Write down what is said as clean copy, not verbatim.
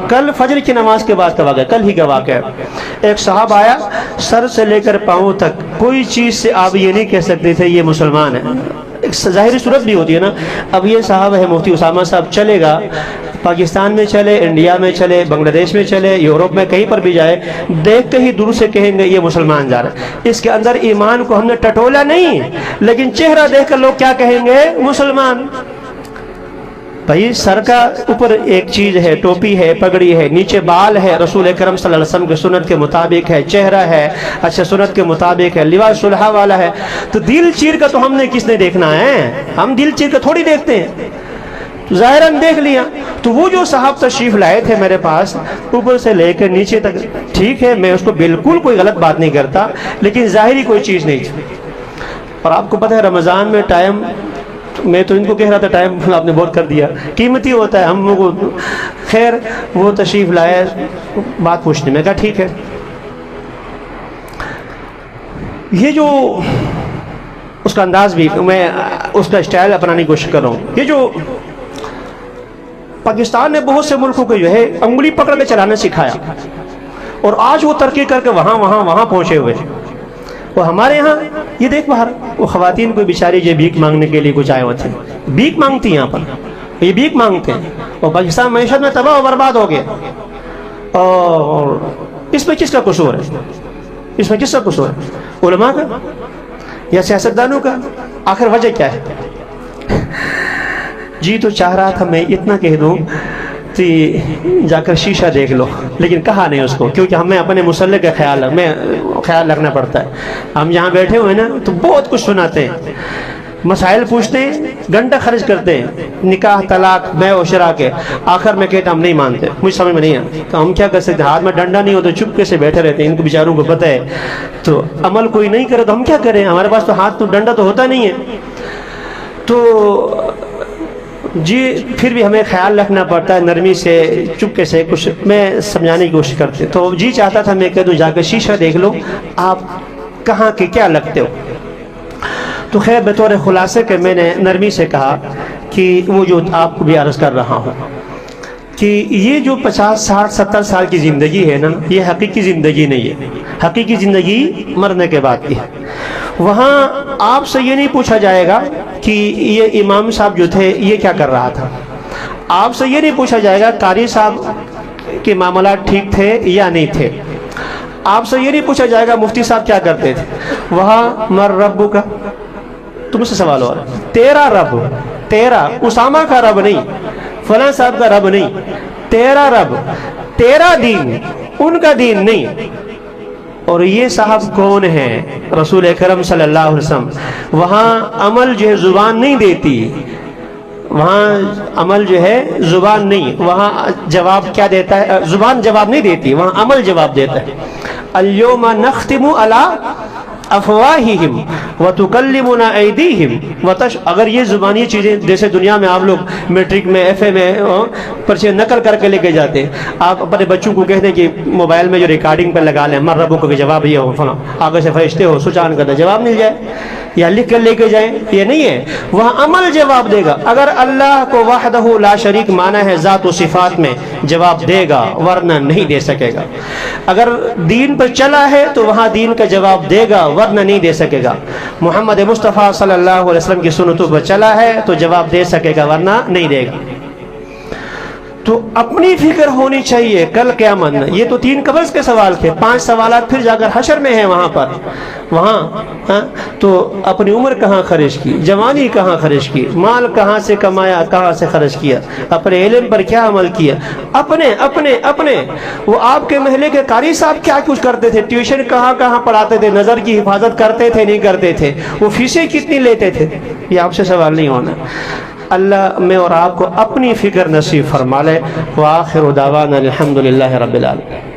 کل فجر کی نماز کے بعد کا واقعہ، کل ہی کا واقعہ ہے۔ ایک صاحب آیا، سر سے لے کر پاؤں تک کوئی چیز سے آپ یہ نہیں کہہ سکتے تھے یہ مسلمان ہے۔ ایک ظاہری صورت بھی ہوتی ہے نا۔ اب یہ صاحب ہے مفتی اسامہ صاحب، چلے گا پاکستان میں چلے، انڈیا میں چلے، بنگلہ دیش میں چلے، یورپ میں کہیں پر بھی جائے، دیکھ کے ہی دور سے کہیں گے یہ مسلمان جا رہا ہے۔ اس کے اندر ایمان کو ہم نے ٹٹولا نہیں، لیکن چہرہ دیکھ کر لوگ کیا کہیں گے؟ مسلمان۔ بھائی سر کا اوپر ایک چیز ہے، ٹوپی ہے، پگڑی ہے، نیچے بال ہے، رسول اکرم صلی اللہ علیہ وسلم کے سنت کے مطابق ہے، چہرہ ہے اچھا سنت کے مطابق ہے، لباس صلحہ والا ہے، تو دل چیر کا تو ہم نے کس نے دیکھنا ہے؟ ہم دل چیر کا تھوڑی دیکھتے ہیں، ظاہراً دیکھ لیا۔ تو وہ جو صاحب تشریف لائے تھے میرے پاس، اوپر سے لے کر نیچے تک، ٹھیک ہے میں اس کو بالکل کوئی غلط بات نہیں کرتا، لیکن ظاہری کوئی چیز نہیں تھی۔ اور آپ کو پتہ ہے رمضان میں ٹائم، میں تو ان کو کہہ رہا تھا ٹائم آپ نے بہت کر دیا، قیمتی ہوتا ہے ہم لوگ کو۔ خیر وہ تشریف لائے، بات پوچھنے میں کہا ٹھیک ہے۔ یہ جو اس کا انداز بھی میں اس کا اسٹائل اپنانے کی کوشش کر رہا ہوں۔ یہ جو پاکستان نے بہت سے ملکوں کو جو ہے انگلی پکڑ کے چلانا سکھایا، اور آج وہ ترقی کر کے وہاں پہنچے ہوئے۔ وہ ہمارے ہاں یہ دیکھ باہر وہ خواتین کوئی بیچاری جو بھیک مانگنے کے لیے کچھ آئے ہوئے تھے، بھیک مانگتی ہیں یہاں پر، یہ بھیک مانگتے ہیں، اور پاکستان معیشت میں تباہ و برباد ہو گیا۔ اور اس میں کس کا قصور ہے؟ اس میں کس کا قصور ہے؟ علماء کا یا سیاستدانوں کا؟ آخر وجہ کیا ہے؟ جی تو چاہ رہا تھا میں اتنا کہہ دوں کہ جا کر شیشہ دیکھ لو، لیکن کہا نہیں اس کو، کیونکہ ہمیں اپنے مسلح کا خیال رکھنا پڑتا ہے۔ ہم یہاں بیٹھے ہوئے نا تو بہت کچھ سناتے ہیں، مسائل پوچھتے ہیں، گھنٹہ خرچ کرتے ہیں، نکاح طلاق بیع و شرع کے، آخر میں کہتا ہم نہیں مانتے، مجھے سمجھ میں نہیں آتا، تو ہم کیا کر سکتے؟ ہاتھ میں ڈنڈا نہیں ہو تو چپکے سے بیٹھے رہتے ہیں، ان کو بیچاروں کو پتہ ہے، تو عمل کوئی نہیں کرے تو ہم کیا کریں؟ ہمارے پاس تو ہاتھ تو ڈنڈا تو ہوتا نہیں ہے۔ تو جی پھر بھی ہمیں خیال رکھنا پڑتا ہے، نرمی سے چپکے سے کچھ میں سمجھانے کی کوشش کرتے، تو جی چاہتا تھا میں کہہ دوں جا کے شیشہ دیکھ لو آپ کہاں کے کیا لگتے ہو۔ تو خیر بطور خلاصے کے میں نے نرمی سے کہا کہ وہ جو آپ کو بھی عرض کر رہا ہوں کہ یہ جو 50 60 70 سال کی زندگی ہے نا، یہ حقیقی زندگی نہیں ہے۔ حقیقی زندگی مرنے کے بعد کی ہے۔ وہاں آپ سے یہ نہیں پوچھا جائے گا کہ یہ امام صاحب جو تھے یہ کیا کر رہا تھا، آپ سے یہ نہیں پوچھا جائے گا قاری صاحب کے معاملات ٹھیک تھے یا نہیں تھے، آپ سے یہ نہیں پوچھا جائے گا مفتی صاحب کیا کرتے تھے۔ وہاں مر رب کا، تم سے سوال ہو رہا ہے، تیرا رب، تیرا اسامہ کا رب نہیں، فلاں صاحب کا رب نہیں، تیرا رب، تیرا دین، ان کا دین نہیں۔ اور یہ صاحب کون ہیں؟ رسول اکرم صلی اللہ علیہ وسلم۔ وہاں عمل جو ہے زبان نہیں دیتی، وہاں عمل جو ہے زبان نہیں، وہاں جواب کیا دیتا ہے؟ زبان جواب نہیں دیتی، وہاں عمل جواب دیتا ہے۔ الیوم نختم علی افواہہم وتکلمنا ایدیہم اگر یہ زبانی چیزیں جیسے دنیا میں آپ لوگ میٹرک میں ایف اے میں پرچے نقل کر کے لے کے جاتے ہیں، آپ اپنے بچوں کو کہتے ہیں کہ موبائل میں جو ریکارڈنگ پر لگا لیں، مر ربوں کا جواب یہ ہو فلاں، آگے سے فرشتے ہو سوچ آن کرتا جواب مل جائے یا لکھ کر لے کے جائیں، یہ نہیں ہے، وہاں عمل جواب دے گا۔ اگر اللہ کو وحدہ لا شریک مانا ہے ذات و صفات میں، جواب دے گا، ورنہ نہیں دے سکے گا۔ اگر دین پر چلا ہے تو وہاں دین کا جواب دے گا، ورنہ نہیں دے سکے گا۔ محمد مصطفیٰ صلی اللہ علیہ وسلم کی سنتوں پر چلا ہے تو جواب دے سکے گا، ورنہ نہیں دے گا۔ تو اپنی فکر ہونی چاہیے کل قیامت میں۔ یہ تو 3 قبض کے سوال تھے، 5 سوالات پھر جا کر حشر میں ہیں وہاں پر۔ وہاں تو اپنی عمر کہاں خرچ کی، جوانی کہاں خرچ کی، مال کہاں سے کمایا، کہاں سے خرچ کیا، اپنے علم پر کیا عمل کیا، اپنے وہ آپ کے محلے کے قاری صاحب کیا کچھ کرتے تھے، ٹیوشن کہاں پڑھاتے تھے، نظر کی حفاظت کرتے تھے نہیں کرتے تھے، وہ فیسیں کتنی لیتے تھے، یہ آپ سے سوال نہیں ہونا۔ اللہ میں اور آپ کو اپنی فکر نصیب فرما لے۔ وآخر دعوانا الحمدللہ رب العالمین۔